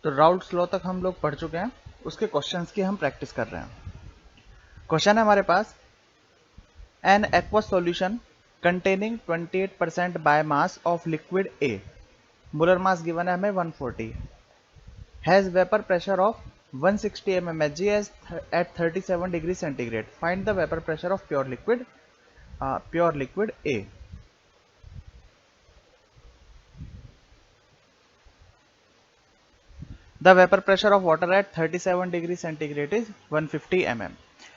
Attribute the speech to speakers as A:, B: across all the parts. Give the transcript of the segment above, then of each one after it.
A: तो Raoult's law तक हम लोग पढ़ चुके हैं, उसके क्वेश्चंस की हम प्रैक्टिस कर रहे हैं। क्वेश्चन है हमारे पास, an aqueous solution containing 28% by mass of liquid A, molar mass given है हमें 140, has vapour pressure of 160 mmHg at 37 degree centigrade, find the vapour pressure of pure liquid A. The vapour pressure of water at 37 degree centigrade is 150 mm।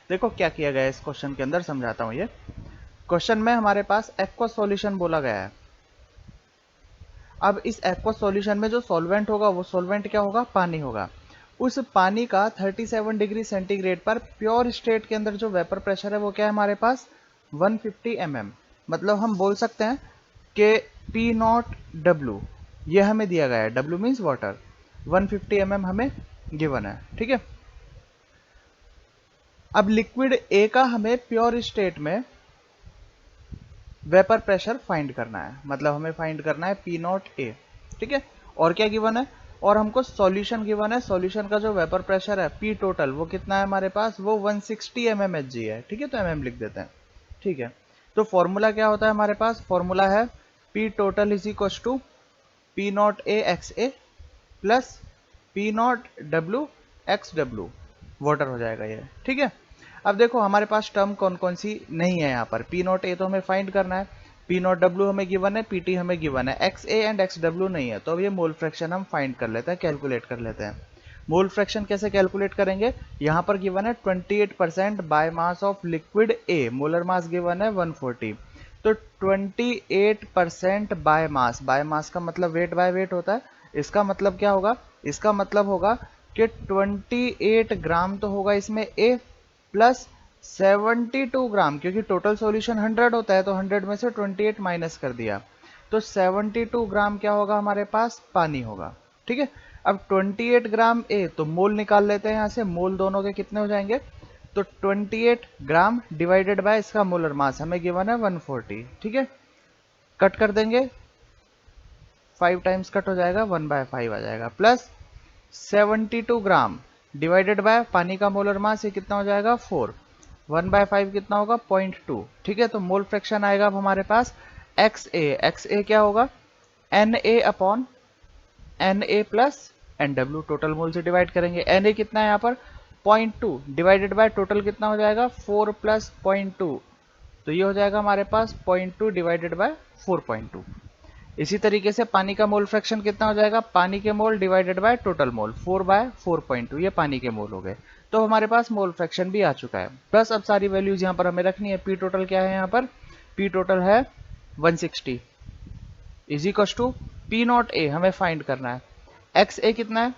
A: देखो क्या किया गया है इस question के अंदर, समझाता हूं। ये क्वेश्चन में हमारे पास एक्वस सॉल्यूशन बोला गया है। अब इस एक्वस सॉल्यूशन में जो सॉल्वेंट होगा वो सॉल्वेंट क्या होगा, पानी होगा। उस पानी का 37 डिग्री सेंटीग्रेड पर प्योर स्टेट के अंदर जो वेपर प्रेशर है वो क्या है हमारे पास, 150 mm। मतलब हम बोल सकते हैं कि P नॉट W ये हमें दिया गया है, W मीन्स वाटर, 150 mm हमें गिवन है, ठीक है। अब लिक्विड ए का हमें प्योर स्टेट में वेपर प्रेशर फाइंड करना है, मतलब हमें फाइंड करना है P नॉट ए, ठीक है। और क्या गिवन है, और हमको सॉल्यूशन गिवन है। सॉल्यूशन का जो वेपर प्रेशर है P टोटल वो कितना है हमारे पास, वो 160 mmHg है, ठीक है। तो mm लिख देते हैं, ठीक है। तो फॉर्मूला क्या होता है हमारे पास, फॉर्मूला है P total is equal to P not A x A plus P not W x W, water हो जाएगा ये, ठीक है। अब देखो हमारे पास टर्म कौन कौन सी नहीं है यहाँ पर। P नॉट ए तो हमें फाइंड करना है, P नॉट W हमें गिवन है, PT हमें गिवन है, XA एंड XW नहीं है। तो अब ये मोल फ्रैक्शन हम फाइंड कर लेते हैं, कैलकुलेट कर लेते हैं। मोल फ्रैक्शन कैसे कैलकुलेट करेंगे, यहाँ पर गिवन है 28% by mass of liquid A, molar mass given है 140। तो 28% बाय मास का मतलब वेट बाय वेट होता है। इसका मतलब क्या होगा, इसका मतलब होगा कि 28 ग्राम तो होगा इसमें ए, प्लस 72 ग्राम, क्योंकि टोटल सॉल्यूशन 100 होता है, तो 100 में से 28 माइनस कर दिया, तो 72 ग्राम क्या होगा हमारे पास, पानी होगा, ठीक है। अब 28 ग्राम ए, तो मोल निकाल लेते हैं यहाँ से, मोल दोनों के कितने हो जाएंगे, तो 28 ग्राम डिवाइडेड बाय इसका मोलर मास हमें गिवन है 140, ठीक है। कट कर देंगे, 5 टाइम्स कट हो जाएगा, 1/5 आ जाएगा, प्लस 72 ग्राम डिवाइडेड बाय पानी का मोलर मास, ये कितना हो जाएगा 4, 1/5 कितना होगा 0.2, ठीक है। तो मोल फ्रैक्शन आएगा अब हमारे पास XA क्या होगा, Na upon Na plus NW, total mole से डिवाइड करेंगे। Na कितना है यहाँ पर 0.2 डिवाइडेड बाय टोटल कितना हो जाएगा 4 प्लस 0.2, तो ये हो जाएगा हमारे पास 0.2 डिवाइडेड बाय 4.2। इसी तरीके से पानी का मोल फ्रैक्शन कितना हो जाएगा, पानी के मोल डिवाइडेड बाय टोटल मोल, 4/4.2, ये पानी के मोल हो गए। तो हमारे पास मोल फ्रैक्शन भी आ चुका है। प्लस अब सारी वैल्यूज यहाँ पर हमें रखनी है। पी टोटल क्या है यहाँ पर, पी टोटल है 160 is equal to P not A हमें फाइंड करना है, एक्स ए कितना है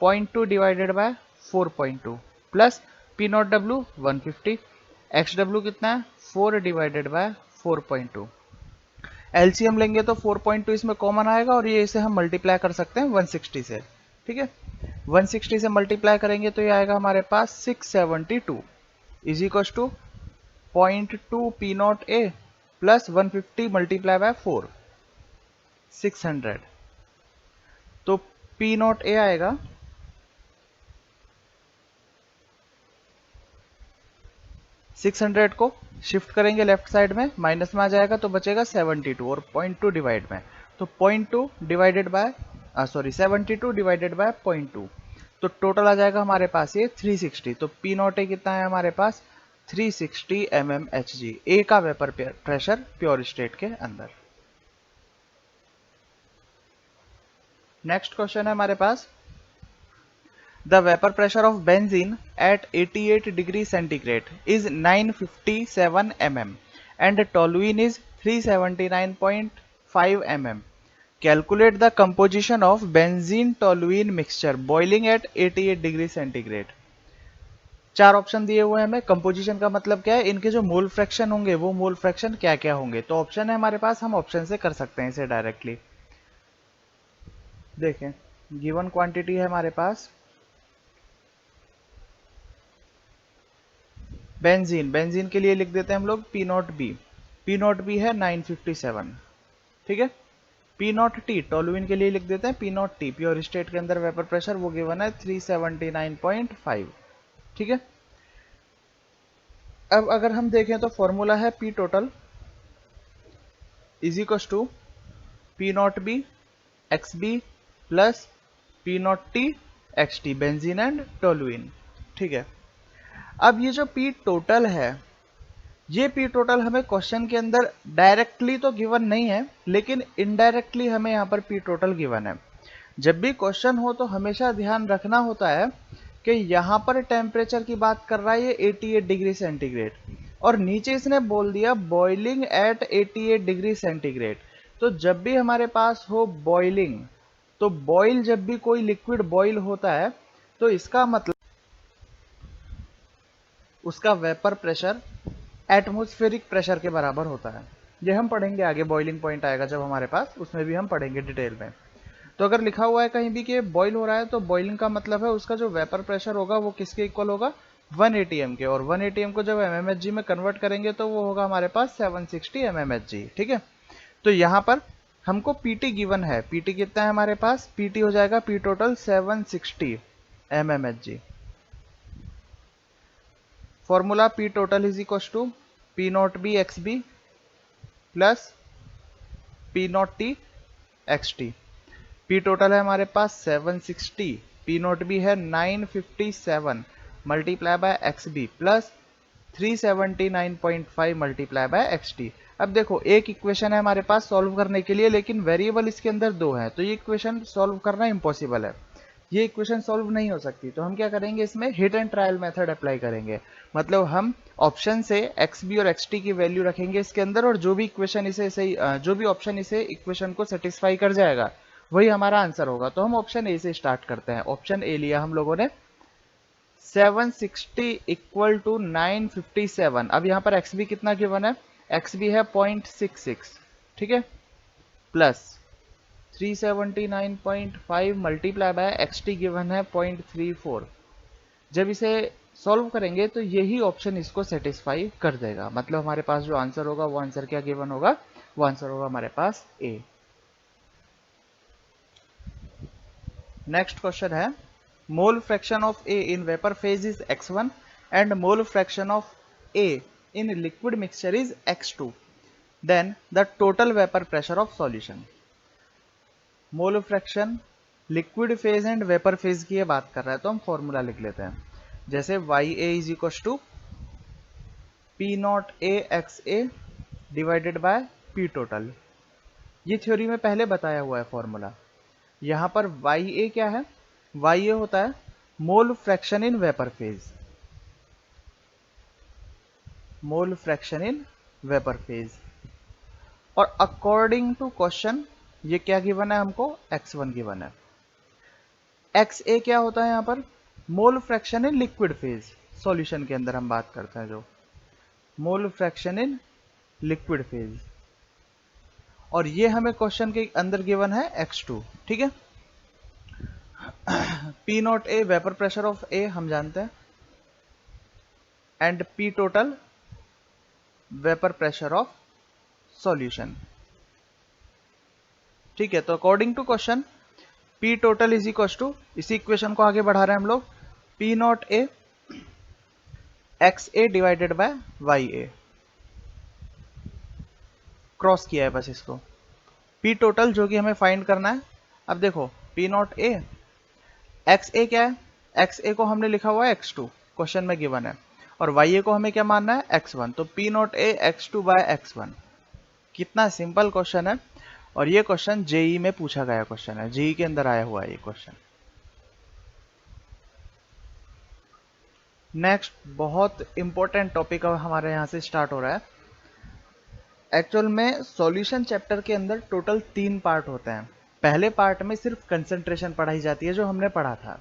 A: 0.2 divided by 4.2 plus P not W 150, x W कितना है 4 डिवाइडेड बाय 4.2। एलसीएम लेंगे तो 4.2 इसमें कॉमन आएगा और ये इसे हम मल्टीप्लाई कर सकते हैं 160 से, ठीक है। 160 से मल्टीप्लाई करेंगे तो ये आएगा हमारे पास 672 is equal to 0.2 P not A plus 150 multiply by 4, 600। तो पी नॉट ए आएगा 600 को शिफ्ट करेंगे लेफ्ट साइड में, माइनस में आ जाएगा तो बचेगा 72 और 0.2 डिवाइड में, तो 0.2 डिवाइडेड बाय 72 डिवाइडेड बाय 0.2, तो टोटल आ जाएगा हमारे पास ये 360। तो पी नॉट ए कितना है हमारे पास 360 mmHg, ए का वेपर प्रेशर प्योर स्टेट के अंदर। नेक्स्ट क्वेश्चन है हमारे पास, The vapor pressure of benzene at 88 degree centigrade is 957 mm and toluene is 379.5 mm. Calculate the composition of benzene toluene mixture boiling at 88 degree centigrade. चार option दिए हुए हैं हमें। Composition का मतलब क्या है, इनके जो मोल फ्रैक्शन होंगे वो मोल फ्रैक्शन क्या क्या होंगे। तो ऑप्शन है हमारे पास, हम ऑप्शन से कर सकते हैं इसे डायरेक्टली। देखें, गिवन क्वांटिटी है हमारे पास बेंजीन के लिए लिख देते हैं हम लोग P नॉट बी है 957, ठीक है। पी नॉट टी टोलुइन के लिए लिख देते हैं, P nought T pure state के अंदर वेपर प्रेशर वो गिवन है 379.5। ठीक है, अब अगर हम देखें तो फॉर्मूला है P total is equal to P nought B X B plus P nought T X T benzene and toluene. ठीक है, अब ये जो पी टोटल है, ये पी टोटल हमें क्वेश्चन के अंदर डायरेक्टली तो गिवन नहीं है, लेकिन इनडायरेक्टली हमें यहाँ पर पी टोटल गिवन है। जब भी क्वेश्चन हो तो हमेशा ध्यान रखना होता है कि यहाँ पर टेम्परेचर की बात कर रहा है ये 88 डिग्री सेंटीग्रेड, और नीचे इसने बोल दिया बॉइलिंग एट 88 डिग्री सेंटीग्रेड। तो जब भी हमारे पास हो बॉइलिंग, तो बॉइल जब भी कोई लिक्विड बॉइल होता है तो इसका मतलब उसका वेपर प्रेशर एटमॉस्फेरिक प्रेशर के बराबर होता है। ये हम पढ़ेंगे आगे, बॉइलिंग पॉइंट आएगा जब हमारे पास, उसमें भी हम पढ़ेंगे डिटेल में। तो अगर लिखा हुआ है कहीं भी कि बॉइल हो रहा है, तो बॉइलिंग का मतलब है उसका जो वेपर प्रेशर होगा वो किसके इक्वल होगा, 1 atm के, और 1 atm को जब mmHg में कन्वर्ट करेंगे तो वो होगा हमारे पास 760 mmHg। ठीक है, तो यहाँ पर हमको पीटी गिवन है, पीटी कितना है हमारे पास, पीटी हो जाएगा P total 760 mmHg। Formula P total is equal to P nought B X B plus P nought T X T. P total है हमारे पास 760, पी नॉट बी है 957 multiply by X B plus 379.5 multiply by X T. अब देखो एक equation है हमारे पास solve करने के लिए, लेकिन वेरिएबल इसके अंदर दो है, तो ये इक्वेशन सॉल्व करना इम्पॉसिबल है, ये इक्वेशन सॉल्व नहीं हो सकती। तो हम क्या करेंगे, इसमें hit and trial method apply करेंगे। मतलब हम ऑप्शन से एक्स बी और एक्स टी की वैल्यू रखेंगे इसके अंदर, और जो भी इक्वेशन इसे सही, जो भी ऑप्शन इसे इक्वेशन को सेटिस्फाई कर जाएगा वही हमारा आंसर होगा। तो हम ऑप्शन ए से स्टार्ट करते हैं। ऑप्शन ए लिया हम लोगों ने, 760 इक्वल टू 957। अब यहाँ पर एक्स बी कितना गिवन है, एक्स बी है 0.66, ठीक है, plus 379.5 multiply by X T given है 0.34। जब इसे सॉल्व करेंगे तो यही ऑप्शन इसको सेटिस्फाई कर देगा। मतलब हमारे पास जो आंसर होगा वो आंसर क्या गिवन होगा, वो आंसर होगा हमारे पास ए। नेक्स्ट क्वेश्चन है, mole fraction of A in vapour phase is x1 and mole fraction of A in liquid mixture is x2, then the total vapour pressure of solution. Mole fraction liquid phase and vapour phase की ये बात कर रहा है, तो हम formula लिख लेते हैं। जैसे Y A is equal to P not A x A divided by P total. ये थ्योरी में पहले बताया हुआ है फॉर्मूला। यहां पर वाई ए क्या है, वाई ए होता है mole fraction in vapour phase, mole fraction in vapour phase. और अकॉर्डिंग टू क्वेश्चन ये क्या गिवन है हमको, x1 गिवन है। एक्स ए क्या होता है यहाँ पर, mole fraction in liquid phase, solution के अंदर हम बात करते हैं जो mole fraction in liquid phase, और ये हमें क्वेश्चन के अंदर गिवन है x2। ठीक है, P not A vapour pressure of A हम जानते हैं, and P total vapour pressure of solution. ठीक है, तो according to question P total is equal to, इसी इक्वेशन को आगे बढ़ा रहे हैं हम लोग, P not A x A divided by Y A, cross किया है बस इसको। पी टोटल जो कि हमें फाइंड करना है। अब देखो पी नॉट ए एक्स ए क्या है, एक्स ए को हमने लिखा हुआ है x2 क्वेश्चन में गिवन है, और वाई ए को हमें क्या मानना है x1, तो P not a x2 bye x1। कितना सिंपल क्वेश्चन है, और ये क्वेश्चन जेई में पूछा गया क्वेश्चन है, जेई के अंदर आया हुआ है ये क्वेश्चन। नेक्स्ट बहुत इंपॉर्टेंट टॉपिक हमारे यहाँ से स्टार्ट हो रहा है। एक्चुअल में सॉल्यूशन चैप्टर के अंदर टोटल 3 पार्ट होते हैं। पहले पार्ट में सिर्फ कंसंट्रेशन पढ़ाई जाती है जो हमने पढ़ा था,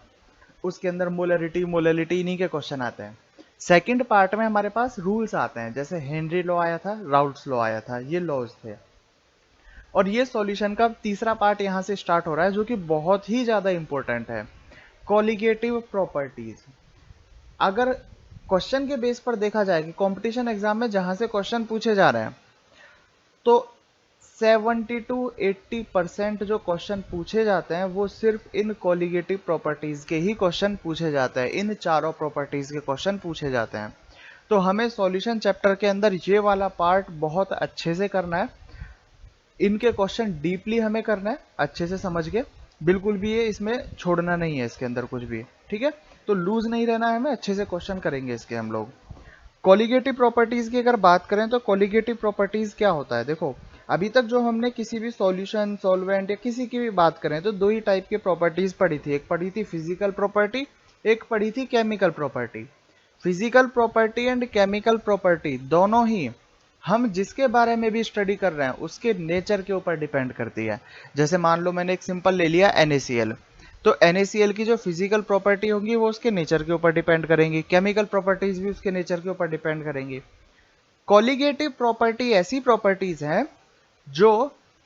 A: उसके अंदर मोलरिटी मोलरिटी इन्हीं के क्वेश्चन आते हैं। सेकंड पार्ट में हमारे पास रूल्स आते हैं, जैसे हेनरी लॉ आया था, राउल्ट्स लॉ आया था, ये लॉज थे। और ये सॉल्यूशन का तीसरा पार्ट यहाँ से स्टार्ट हो रहा है जो कि बहुत ही ज्यादा इंपॉर्टेंट है, कॉलिगेटिव प्रॉपर्टीज। अगर क्वेश्चन के बेस पर देखा जाए कि कंपटीशन एग्जाम में जहां से क्वेश्चन पूछे जा रहे हैं, तो 70 to 80% जो क्वेश्चन पूछे जाते हैं वो सिर्फ इन कोलिगेटिव प्रॉपर्टीज के ही क्वेश्चन पूछे जाते हैं, इन चारों प्रॉपर्टीज के क्वेश्चन पूछे जाते हैं। तो हमें सॉल्यूशन चैप्टर के अंदर ये वाला पार्ट बहुत अच्छे से करना है, इनके क्वेश्चन डीपली हमें करना है अच्छे से समझ के, बिल्कुल भी ये इसमें छोड़ना नहीं है इसके अंदर कुछ भी, ठीक है। तो लूज नहीं रहना है हमें, अच्छे से क्वेश्चन करेंगे इसके हम लोग। कोलिगेटिव प्रॉपर्टीज की अगर बात करें तो कोलिगेटिव प्रॉपर्टीज क्या होता है, देखो अभी तक जो हमने किसी भी सॉल्यूशन, सॉल्वेंट या किसी की भी बात करें तो दो ही टाइप की प्रॉपर्टीज पढ़ी थी, एक पढ़ी थी फिजिकल प्रॉपर्टी, एक पढ़ी थी chemical property. Physical property and chemical property दोनों ही हम जिसके बारे में भी स्टडी कर रहे हैं उसके नेचर के ऊपर डिपेंड करती है। जैसे मान लो मैंने एक सिंपल ले लिया NaCl, तो NaCl की जो फिजिकल प्रॉपर्टी होंगी वो उसके नेचर के ऊपर डिपेंड करेंगी, केमिकल प्रॉपर्टीज भी उसके नेचर के ऊपर डिपेंड करेंगी। कोलिगेटिव प्रॉपर्टी ऐसी प्रॉपर्टीज हैं जो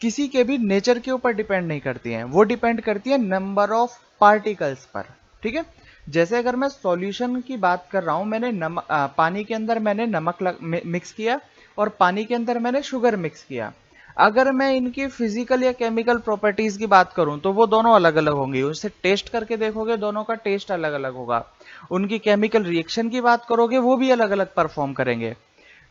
A: किसी के भी नेचर के ऊपर डिपेंड नहीं करती हैं, वो डिपेंड करती है नंबर ऑफ पार्टिकल्स पर, ठीक है। जैसे अगर मैं सॉल्यूशन की बात कर रहा हूं, मैंने पानी के अंदर मैंने नमक मिक्स किया और पानी के अंदर मैंने शुगर मिक्स किया, अगर मैं इनकी फिजिकल या केमिकल प्रॉपर्टीज की बात करूं तो वो दोनों अलग अलग होंगी, उसे टेस्ट करके देखोगे दोनों का टेस्ट अलग अलग होगा। उनकी केमिकल रिएक्शन की बात करोगे वो भी अलग अलग परफॉर्म करेंगे।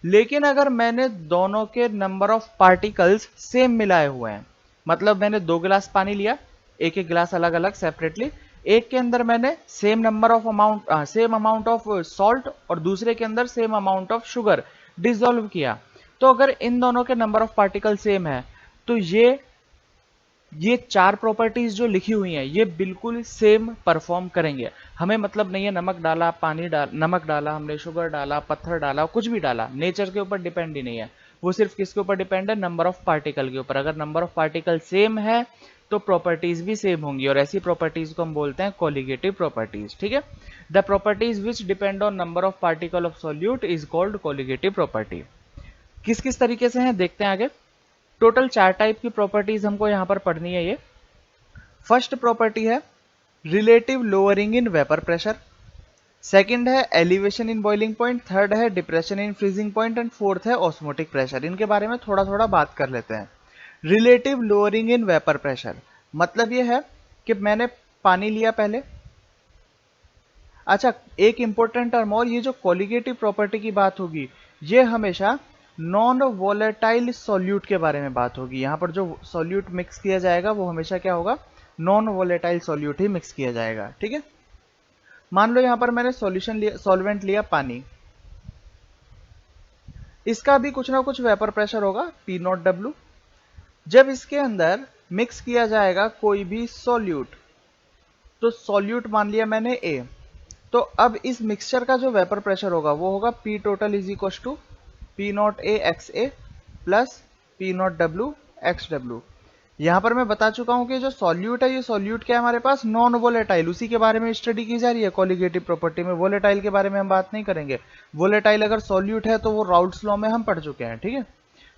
A: लेकिन अगर मैंने दोनों के नंबर ऑफ पार्टिकल्स सेम मिलाए हुए हैं, मतलब मैंने 2 गिलास पानी लिया, एक एक गिलास अलग अलग सेपरेटली, एक के अंदर मैंने सेम अमाउंट ऑफ सॉल्ट और दूसरे के अंदर same amount of sugar dissolve किया, तो अगर इन दोनों के नंबर ऑफ पार्टिकल सेम है तो ये चार प्रॉपर्टीज जो लिखी हुई हैं ये बिल्कुल सेम परफॉर्म करेंगे। हमें मतलब नहीं है नमक डाला, नमक डाला, हमने शुगर डाला, पत्थर डाला, कुछ भी डाला, नेचर के ऊपर डिपेंड ही नहीं है, वो सिर्फ किसके ऊपर डिपेंड है, नंबर ऑफ पार्टिकल के ऊपर। अगर नंबर ऑफ पार्टिकल सेम है तो प्रॉपर्टीज भी सेम होंगी, और ऐसी प्रॉपर्टीज को हम बोलते हैं कोलिगेटिव प्रॉपर्टीज, ठीक है। The properties which depend on number of particle of solute is called colligative property. किस किस तरीके से हैं देखते हैं आगे। टोटल 4 टाइप की प्रॉपर्टीज हमको यहां पर पढ़नी है। ये फर्स्ट प्रॉपर्टी है relative lowering in vapour pressure, second है elevation in boiling point, third है depression in freezing point and fourth है ऑस्मोटिक प्रेशर। इनके बारे में थोड़ा थोड़ा बात कर लेते हैं। Relative lowering in vapour pressure मतलब ये है कि मैंने पानी लिया पहले, अच्छा एक इंपॉर्टेंट टर्म और, ये जो कोलिगेटिव प्रॉपर्टी की बात होगी ये हमेशा नॉन वोलेटाइल सॉल्यूट के बारे में बात होगी। यहां पर जो सॉल्यूट मिक्स किया जाएगा वो हमेशा क्या होगा, नॉन वोलेटाइल सॉल्यूट ही मिक्स किया जाएगा, ठीक है। मान लो यहां पर मैंने सॉल्वेंट लिया पानी, इसका भी कुछ ना कुछ वेपर प्रेशर होगा P0W। जब इसके अंदर मिक्स किया जाएगा कोई भी सॉल्यूट, तो सॉल्यूट मान लिया मैंने A, तो अब इस मिक्सचर का जो वेपर प्रेशर होगा वो होगा P total is equal to P0A XA plus P0W XW। यहां पर मैं बता चुका हूं कि जो सॉल्यूट है ये सॉल्यूट क्या है हमारे पास, नॉन वोलेटाइल, उसी के बारे में स्टडी की जा रही है कोलिगेटिव प्रॉपर्टी में। वोलेटाइल के बारे में हम बात नहीं करेंगे, वोलेटाइल अगर सॉल्यूट है तो वो राउल्ट्स लॉ में हम पढ़ चुके हैं, ठीक है।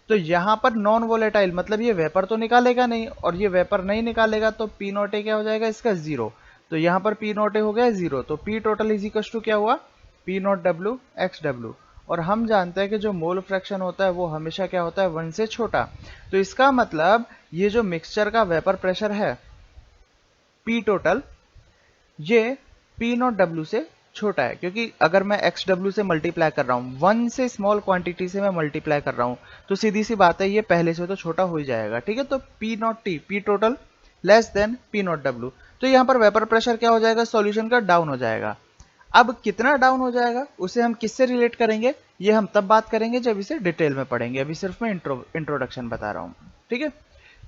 A: तो यहां पर नॉन वोलेटाइल मतलब ये वेपर तो निकालेगा नहीं, और ये वेपर नहीं निकालेगा तो P0A क्या हो जाएगा इसका 0, तो यहां पर P0A हो गया 0, तो P total is equal to क्या हुआ P0W XW। और हम जानते हैं कि जो मोल फ्रैक्शन होता है वो हमेशा क्या होता है 1 से छोटा, तो इसका मतलब ये जो मिक्सचर का वेपर प्रेशर है P टोटल ये P0W से छोटा है, क्योंकि अगर मैं XW से मल्टीप्लाई कर रहा हूं, 1 से स्मॉल क्वांटिटी से मैं मल्टीप्लाई कर रहा हूं, तो सीधी सी बात है ये पहले से तो छोटा हो ही जाएगा, ठीक है। तो P0T P total less than P0W, तो यहां पर वेपर प्रेशर क्या हो जाएगा, सॉल्यूशन का डाउन हो जाएगा। अब कितना डाउन हो जाएगा उसे हम किससे रिलेट करेंगे, ये हम तब बात करेंगे जब इसे डिटेल में पढ़ेंगे, अभी सिर्फ मैं इंट्रोडक्शन बता रहा हूं, ठीक है।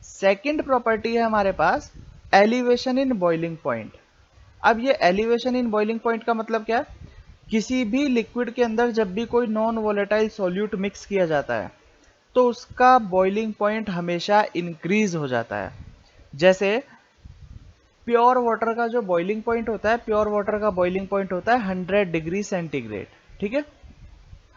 A: सेकंड प्रॉपर्टी है हमारे पास एलिवेशन इन बॉइलिंग पॉइंट। अब ये एलिवेशन इन बॉइलिंग पॉइंट का मतलब क्या है, किसी भी लिक्विड के अंदर जब भी कोई नॉन वोलेटाइल सॉल्यूट मिक्स किया जाता है तो उसका बॉइलिंग पॉइंट हमेशा इंक्रीज हो जाता है। जैसे प्योर वाटर का जो बॉइलिंग पॉइंट होता है, प्योर वाटर का बॉइलिंग पॉइंट होता है 100 डिग्री सेंटीग्रेड, ठीक है,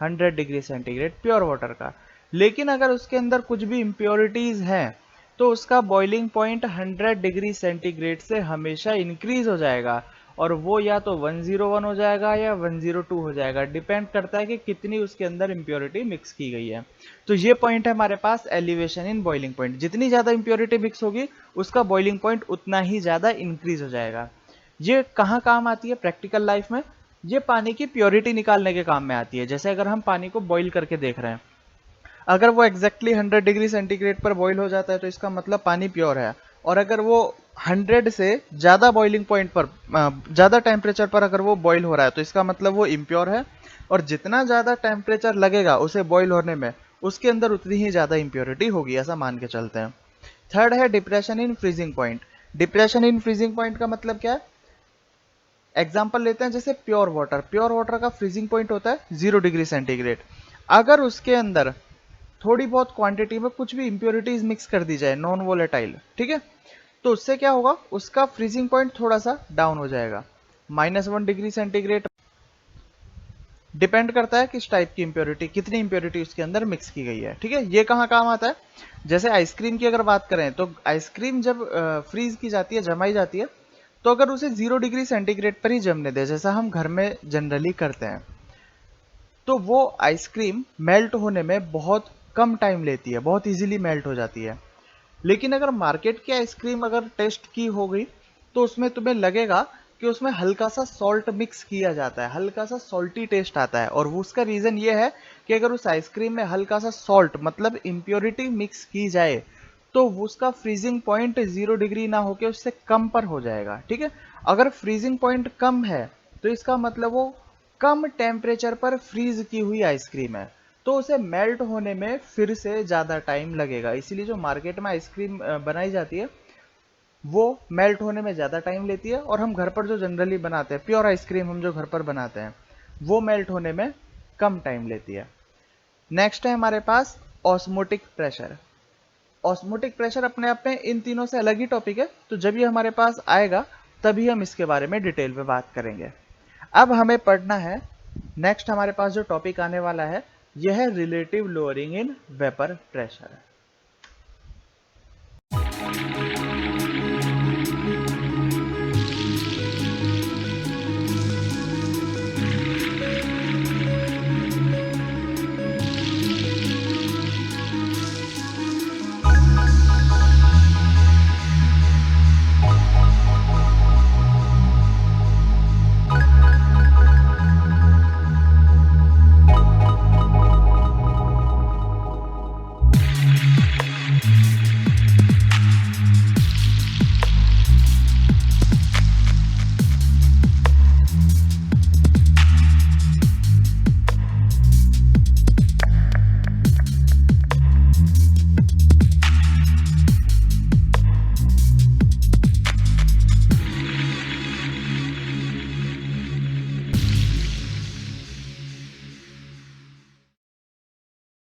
A: 100 डिग्री सेंटीग्रेड प्योर वाटर का। लेकिन अगर उसके अंदर कुछ भी इंप्योरिटीज हैं तो उसका बॉइलिंग पॉइंट 100 डिग्री सेंटीग्रेड से हमेशा इंक्रीज हो जाएगा, और वो या तो 101 हो जाएगा या 102 हो जाएगा, डिपेंड करता है कि कितनी उसके अंदर इम्प्योरिटी मिक्स की गई है। तो ये पॉइंट है हमारे पास एलिवेशन इन बॉइलिंग पॉइंट, जितनी ज़्यादा इम्प्योरिटी मिक्स होगी उसका बॉइलिंग पॉइंट उतना ही ज़्यादा इंक्रीज हो जाएगा। ये कहाँ काम आती है प्रैक्टिकल लाइफ में? ये पानी की प्योरिटी निकालने के काम में आती है। जैसे अगर हम पानी को बॉईल करके देख रहे हैं, अगर वो एग्जैक्टली 100 डिग्री सेंटीग्रेड पर बॉईल हो जाता है तो इसका मतलब पानी प्योर है, और अगर वो 100 से ज़्यादा बॉइलिंग पॉइंट पर, ज़्यादा टेम्परेचर पर अगर वो बॉईल हो रहा है तो इसका मतलब वो इम्प्योर है, और जितना ज़्यादा टेम्परेचर लगेगा उसे बॉईल होने में उसके अंदर उतनी ही ज़्यादा इम्प्योरिटी होगी, ऐसा मान के चलते हैं। थर्ड है depression in freezing point. Depression in freezing point का मतलब क्या है? एग्जाम्पल लेते हैं जैसे प्योर वाटर का फ्रीजिंग पॉइंट होता है 0 डिग्री सेंटीग्रेड। अगर उसके अंदर थोड़ी बहुत क्वांटिटी में कुछ भी इंप्योरिटीज मिक्स कर दी जाए, नॉन वोलेटाइल, ठीक है, तो उससे क्या होगा, उसका फ्रीजिंग पॉइंट थोड़ा सा डाउन हो जाएगा, -1 डिग्री सेंटीग्रेड। डिपेंड करता है किस टाइप की इंप्योरिटी, कितनी इंप्योरिटी उसके अंदर मिक्स की गई है, ठीक है। ये कहाँ काम आता है? जैसे आइसक्रीम की अगर बात करें तो आइसक्रीम जब फ्रीज की जाती है, जमाई जाती है, तो अगर उसे 0 डिग्री सेंटीग्रेड पर ही जमने दे, जैसा हम घर में जनरली करते हैं, तो वो आइसक्रीम मेल्ट होने में बहुत कम टाइम लेती है, बहुत इजीली मेल्ट हो जाती है। लेकिन अगर मार्केट की आइसक्रीम अगर टेस्ट की हो गई तो उसमें तुम्हें लगेगा कि उसमें हल्का सा सॉल्ट मिक्स किया जाता है, हल्का सा सॉल्टी टेस्ट आता है, और उसका रीजन ये है कि अगर उस आइसक्रीम में हल्का सा सॉल्ट मतलब इम्प्योरिटी मिक्स की जाए तो उसका फ्रीजिंग पॉइंट 0 डिग्री ना होकर उससे कम पर हो जाएगा, ठीक है। अगर फ्रीजिंग पॉइंट कम है तो इसका मतलब वो कम टेम्परेचर पर फ्रीज की हुई आइसक्रीम है, तो उसे मेल्ट होने में फिर से ज़्यादा टाइम लगेगा। इसीलिए जो मार्केट में आइसक्रीम बनाई जाती है वो मेल्ट होने में ज़्यादा टाइम लेती है, और हम घर पर जो जनरली बनाते हैं प्योर आइसक्रीम, हम जो घर पर बनाते हैं, वो मेल्ट होने में कम टाइम लेती है। नेक्स्ट है हमारे पास ऑस्मोटिक प्रेशर। ऑस्मोटिक प्रेशर अपने आप में इन तीनों से अलग ही टॉपिक है, तो जब ये हमारे पास आएगा तभी हम इसके बारे में डिटेल में बात करेंगे। अब हमें पढ़ना है, नेक्स्ट हमारे पास जो टॉपिक आने वाला है यह है relative lowering in vapour pressure.